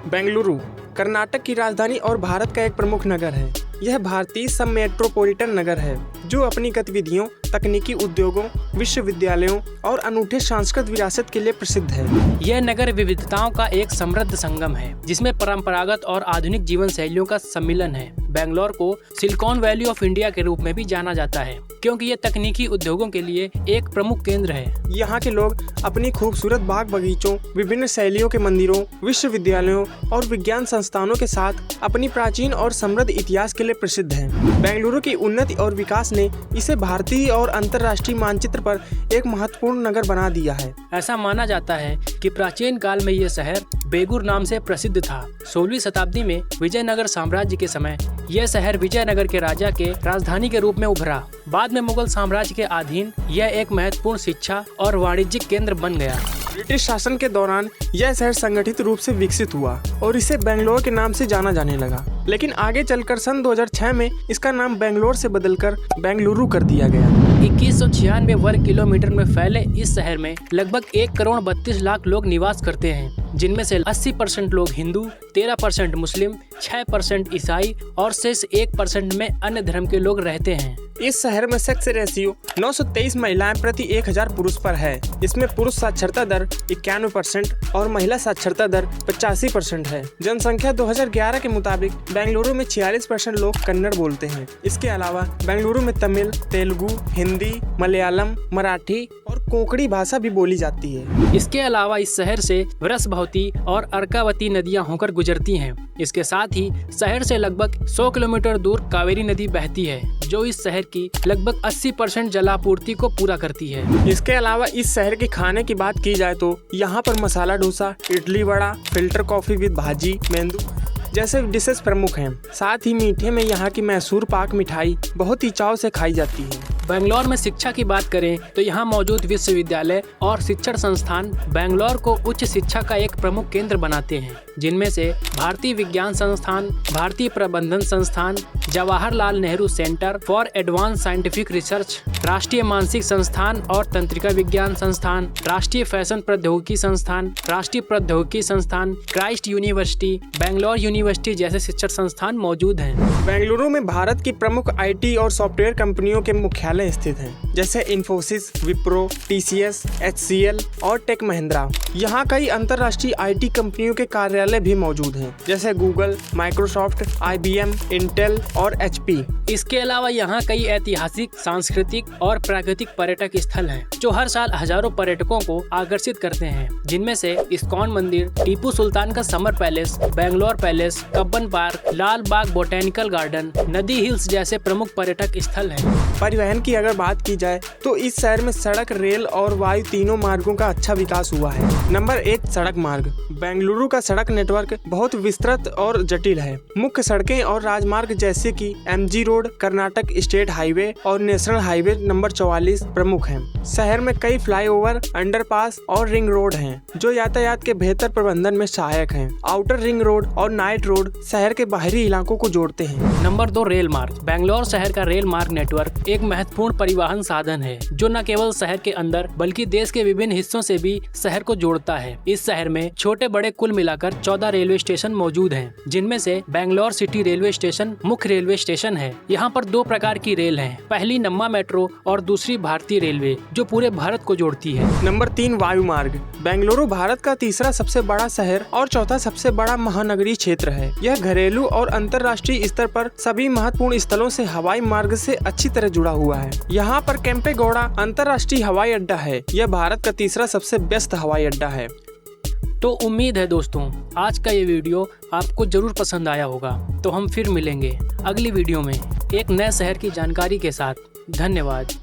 बेंगलुरु कर्नाटक की राजधानी और भारत का एक प्रमुख नगर है। यह भारतीय सब मेट्रोपॉलिटन नगर है जो अपनी गतिविधियों, तकनीकी उद्योगों, विश्वविद्यालयों और अनूठे सांस्कृतिक विरासत के लिए प्रसिद्ध है। यह नगर विविधताओं का एक समृद्ध संगम है जिसमें परंपरागत और आधुनिक जीवन शैलियों का सम्मिलन है। बेंगलोर को सिलिकॉन वैली ऑफ इंडिया के रूप में भी जाना जाता है क्योंकि यह तकनीकी उद्योगों के लिए एक प्रमुख केंद्र है। यहाँ के लोग अपनी खूबसूरत बाग बगीचों, विभिन्न शैलियों के मंदिरों, विश्वविद्यालयों और विज्ञान संस्थानों के साथ अपनी प्राचीन और समृद्ध इतिहास के लिए प्रसिद्ध हैं। बेंगलुरु की उन्नति और विकास ने इसे भारतीय और अंतर्राष्ट्रीय मानचित्र पर एक महत्वपूर्ण नगर बना दिया है। ऐसा माना जाता है कि प्राचीन काल में यह शहर बेगूर नाम से प्रसिद्ध था। 16वीं शताब्दी में विजयनगर साम्राज्य के समय यह शहर विजयनगर के राजा के राजधानी के रूप में उभरा। बाद में मुगल साम्राज्य के अधीन यह एक महत्वपूर्ण शिक्षा और वाणिज्यिक केंद्र बन गया। ब्रिटिश शासन के दौरान यह शहर संगठित रूप से विकसित हुआ और इसे बेंगलोर के नाम से जाना जाने लगा, लेकिन आगे चलकर सन 2006 में इसका नाम बेंगलोर से बदलकर बेंगलुरु कर दिया गया। 2196 वर्ग किलोमीटर में फैले इस शहर में लगभग 1,32,00,000 लोग निवास करते हैं, जिनमें से 80% लोग हिंदू, 13% मुस्लिम, 6% ईसाई और शेष 1% में अन्य धर्म के लोग रहते हैं। इस शहर में सेक्स रेशियो 923 महिलाएं प्रति 1000 पुरुष पर है। इसमें पुरुष साक्षरता दर 91% और महिला साक्षरता दर 85% है। जनसंख्या 2011 के मुताबिक बेंगलुरु में 46% लोग कन्नड़ बोलते हैं। इसके अलावा बेंगलुरु में तमिल, तेलुगु, हिंदी, मलयालम, मराठी और कोंकणी भाषा भी बोली जाती है। इसके अलावा इस शहर से वृषभवती और अर्कावती नदियां होकर गुजरती हैं। इसके साथ ही शहर से लगभग 100 किलोमीटर दूर कावेरी नदी बहती है जो इस शहर की लगभग 80% जलापूर्ति को पूरा करती है। इसके अलावा इस शहर के खाने की बात की जाए तो यहाँ पर masala dosa, idli vada, filter coffee with bhaji, medu जैसे डिशेस प्रमुख हैं। साथ ही मीठे में यहाँ की मैसूर पाक मिठाई बहुत ही चाव से खाई जाती है। बेंगलोर में शिक्षा की बात करें तो यहाँ मौजूद विश्वविद्यालय और शिक्षण संस्थान बेंगलोर को उच्च शिक्षा का एक प्रमुख केंद्र बनाते हैं, जिनमें से भारतीय विज्ञान संस्थान, भारतीय प्रबंधन संस्थान, Jawaharlal Nehru centre for advance scientific research, राष्ट्रीय मानसिक संस्थान और तंत्रिका विज्ञान संस्थान, राष्ट्रीय फैशन प्रौद्योगिकी संस्थान, राष्ट्रीय प्रौद्योगिकी संस्थान, क्राइस्ट यूनिवर्सिटी, बेंगलोर यूनिवर्सिटी जैसे शिक्षण संस्थान मौजूद हैं। बेंगलुरु में भारत की प्रमुख IT और सॉफ्टवेयर कंपनियों के मुख्यालय स्थित हैं, जैसे इन्फोसिस, विप्रो, TCS, HCL और टेक महिंद्रा। यहाँ कई अंतर्राष्ट्रीय IT कंपनियों के कार्यालय भी मौजूद हैं, जैसे गूगल, माइक्रोसॉफ्ट, IBM, इंटेल और HP। इसके अलावा यहाँ कई ऐतिहासिक, सांस्कृतिक और प्राकृतिक पर्यटक स्थल हैं, जो हर साल हजारों पर्यटकों को आकर्षित करते हैं, जिनमें से इस्कॉन मंदिर, टीपू सुल्तान का summer palace, Bangalore palace, Cubbon park, Lal Bagh botanical garden, Nandi hills जैसे प्रमुख पर्यटक स्थल हैं। परिवहन की अगर बात की जाए तो इस शहर में सड़क, रेल और वायु तीनों मार्गों का अच्छा विकास हुआ है। नंबर 1, सड़क मार्ग। बेंगलुरु का सड़क नेटवर्क बहुत विस्तृत और जटिल है। मुख्य सड़कें और राजमार्ग जैसे कि MG road, Karnataka state highway और नेशनल हाईवे नंबर 44 प्रमुख हैं। शहर में कई फ्लाईओवर, अंडरपास और रिंग रोड हैं, जो यातायात के बेहतर प्रबंधन में सहायक हैं। आउटर रिंग रोड और नाइट रोड शहर के बाहरी इलाकों को जोड़ते हैं। नंबर 2, रेल मार्ग। बेंगलोर शहर का रेल मार्ग नेटवर्क एक महत्वपूर्ण परिवहन साधन है जो न केवल शहर के अंदर बल्कि देश के विभिन्न हिस्सों से भी शहर को जोड़ता है। इस शहर में छोटे बड़े कुल मिलाकर 14 रेलवे स्टेशन मौजूद हैं, जिनमें से बेंगलोर सिटी रेलवे स्टेशन मुख्य रेलवे स्टेशन है। यहाँ पर 2 प्रकार की रेल हैं, पहली नम्मा मेट्रो और दूसरी भारतीय रेलवे जो पूरे भारत को जोड़ती है। नंबर 3, वायु मार्ग। बेंगलुरु भारत का तीसरा सबसे बड़ा शहर और चौथा सबसे बड़ा महानगरीय क्षेत्र है। यह घरेलू और अंतर्राष्ट्रीय स्तर पर सभी महत्वपूर्ण स्थलों से हवाई मार्ग से अच्छी तरह जुड़ा हुआ है। यहाँ पर केम्पेगौड़ा अंतर्राष्ट्रीय हवाई अड्डा है। यह भारत का तीसरा सबसे व्यस्त हवाई अड्डा है। तो उम्मीद है दोस्तों आज का ये वीडियो आपको जरूर पसंद आया होगा। तो हम फिर मिलेंगे अगली वीडियो में एक नए शहर की जानकारी के साथ। धन्यवाद।